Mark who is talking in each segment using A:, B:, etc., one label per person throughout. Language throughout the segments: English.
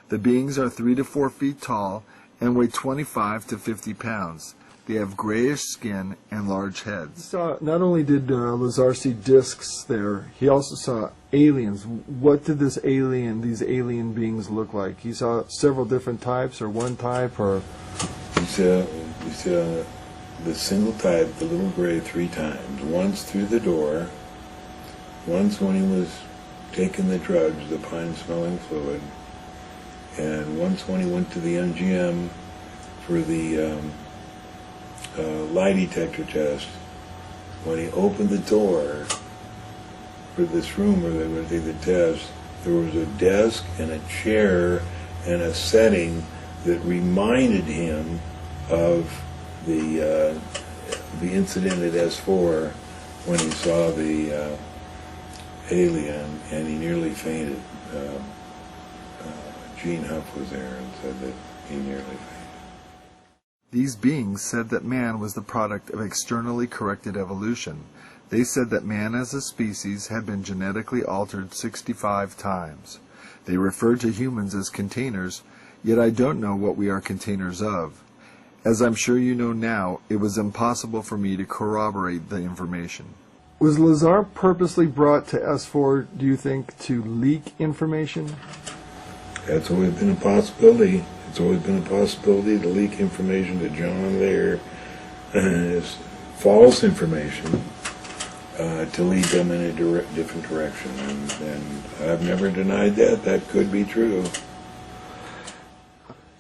A: The beings are 3 to 4 feet tall and weigh 25 to 50 pounds. They have grayish skin and large heads.
B: Not only did Lazar see discs there, he also saw aliens. What did these alien beings look like? He saw several different types, or one type, or...
C: He saw the single type, the little gray, 3 times. Once through the door, once when he was taking the drugs, the pine-smelling fluid, and once when he went to the MGM for the lie detector test. When he opened the door for this room where they were going to take the test, there was a desk and a chair and a setting that reminded him of the incident at S4 when he saw the alien, and he nearly fainted. Gene Huff was there and said that he nearly fainted.
A: These beings said that man was the product of externally corrected evolution. They said that man as a species had been genetically altered 65 times. They referred to humans as containers, yet I don't know what we are containers of. As I'm sure you know now, it was impossible for me to corroborate the information.
B: Was Lazar purposely brought to S4, do you think, to leak information?
C: That's always been a possibility. It's always been a possibility to leak information to John there, false information, to lead them in a different direction. And I've never denied that. That could be true.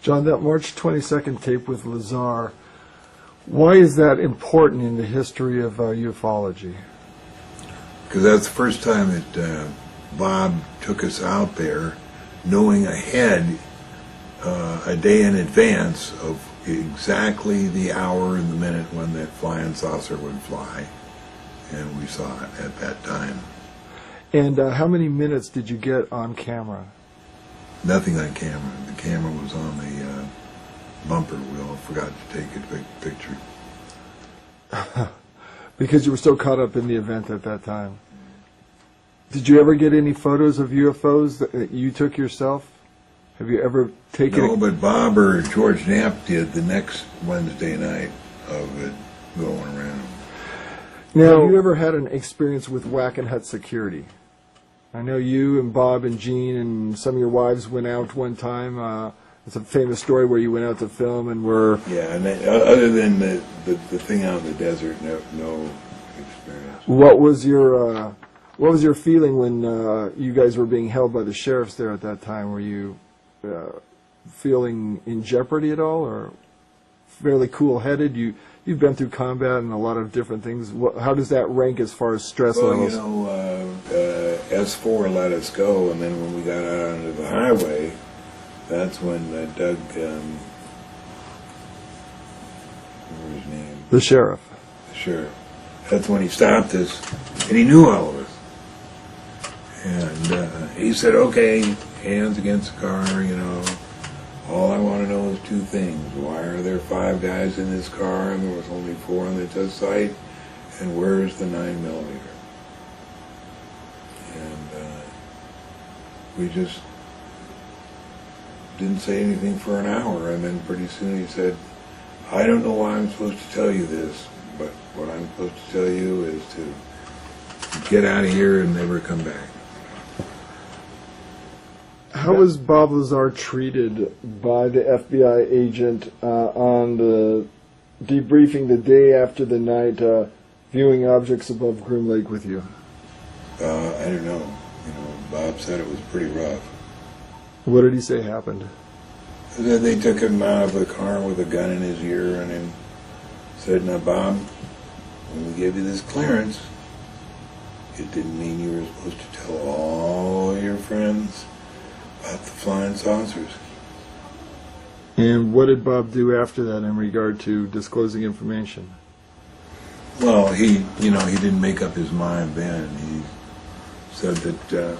B: John, that March 22nd tape with Lazar, why is that important in the history of ufology?
C: Because that's the first time that Bob took us out there, knowing ahead, a day in advance of exactly the hour and the minute when that flying saucer would fly. And we saw it at that time.
B: And how many minutes did you get on camera?
C: Nothing on camera. The camera was on the bumper. We all forgot to take a picture.
B: Because you were so caught up in the event at that time. Did you ever get any photos of UFOs that you took yourself? Have you ever taken...
C: No, but Bob or George Knapp did the next Wednesday night of it going around.
B: Now, have you ever had an experience with Wackenhut security? I know you and Bob and Jean and some of your wives went out one time. It's a famous story where you went out to film and were...
C: Yeah, and other than the thing out in the desert, no experience.
B: What was your feeling when you guys were being held by the sheriffs there at that time? Were you feeling in jeopardy at all, or fairly cool-headed? You've been through combat and a lot of different things. How does that rank as far as stress levels?
C: Well, S4 let us go, and then when we got out onto the highway, that's when Doug, what was his name?
B: The sheriff.
C: The sheriff. That's when he stopped us, and he knew all of us. And he said, okay, hands against the car, all I want to know is 2 things. Why are there 5 guys in this car and there was only 4 on the test site? And where's the 9mm? And we just didn't say anything for an hour, and then pretty soon he said, I don't know why I'm supposed to tell you this, but what I'm supposed to tell you is to get out of here and never come back.
B: How was Bob Lazar treated by the FBI agent on the debriefing the day after the night, viewing objects above Groom Lake with you?
C: I don't know. Bob said it was pretty rough.
B: What did he say happened?
C: Then they took him out of the car with a gun in his ear and then said, now Bob, when we gave you this clearance, it didn't mean you were supposed to tell all your friends about the flying saucers.
B: And what did Bob do after that in regard to disclosing information?
C: Well, he didn't make up his mind then. He said that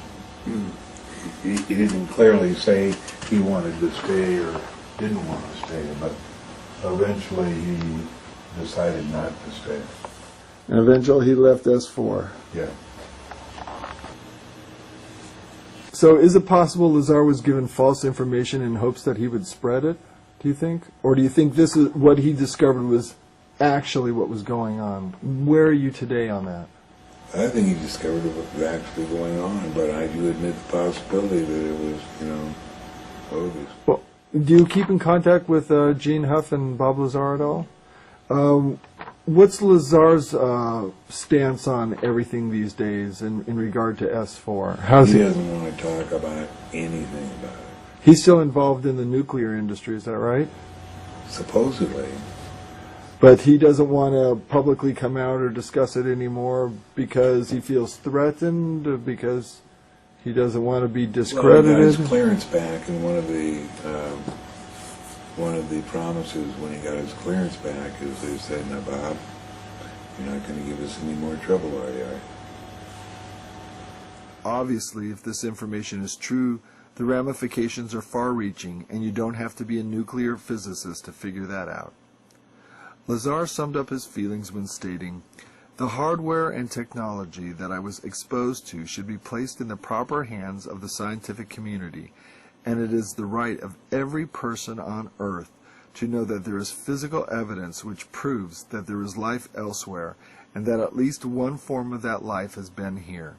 C: he didn't clearly say he wanted to stay or didn't want to stay, but eventually he decided not to stay.
B: And eventually he left S4.
C: Yeah.
B: So So is it possible Lazar was given false information in hopes that he would spread it, do you think? Or do you think this is what he discovered was actually what was going on? Where are you today on that?
C: I think he discovered what was actually going on, but I do admit the possibility that it was, bogus.
B: Well, do you keep in contact with Gene Huff and Bob Lazar at all? What's Lazar's stance on everything these days in regard to S4? How's
C: He doesn't want to talk about anything about it.
B: He's still involved in the nuclear industry, is that right?
C: Supposedly.
B: But he doesn't want to publicly come out or discuss it anymore because he feels threatened, because he doesn't want to be discredited?
C: Well, he got his clearance back, and one of the promises when he got his clearance back is they said, "Now, Bob, you're not going to give us any more trouble, are you?"
A: Obviously, if this information is true, the ramifications are far-reaching, and you don't have to be a nuclear physicist to figure that out. Lazar summed up his feelings when stating, "The hardware and technology that I was exposed to should be placed in the proper hands of the scientific community, and it is the right of every person on Earth to know that there is physical evidence which proves that there is life elsewhere, and that at least one form of that life has been here."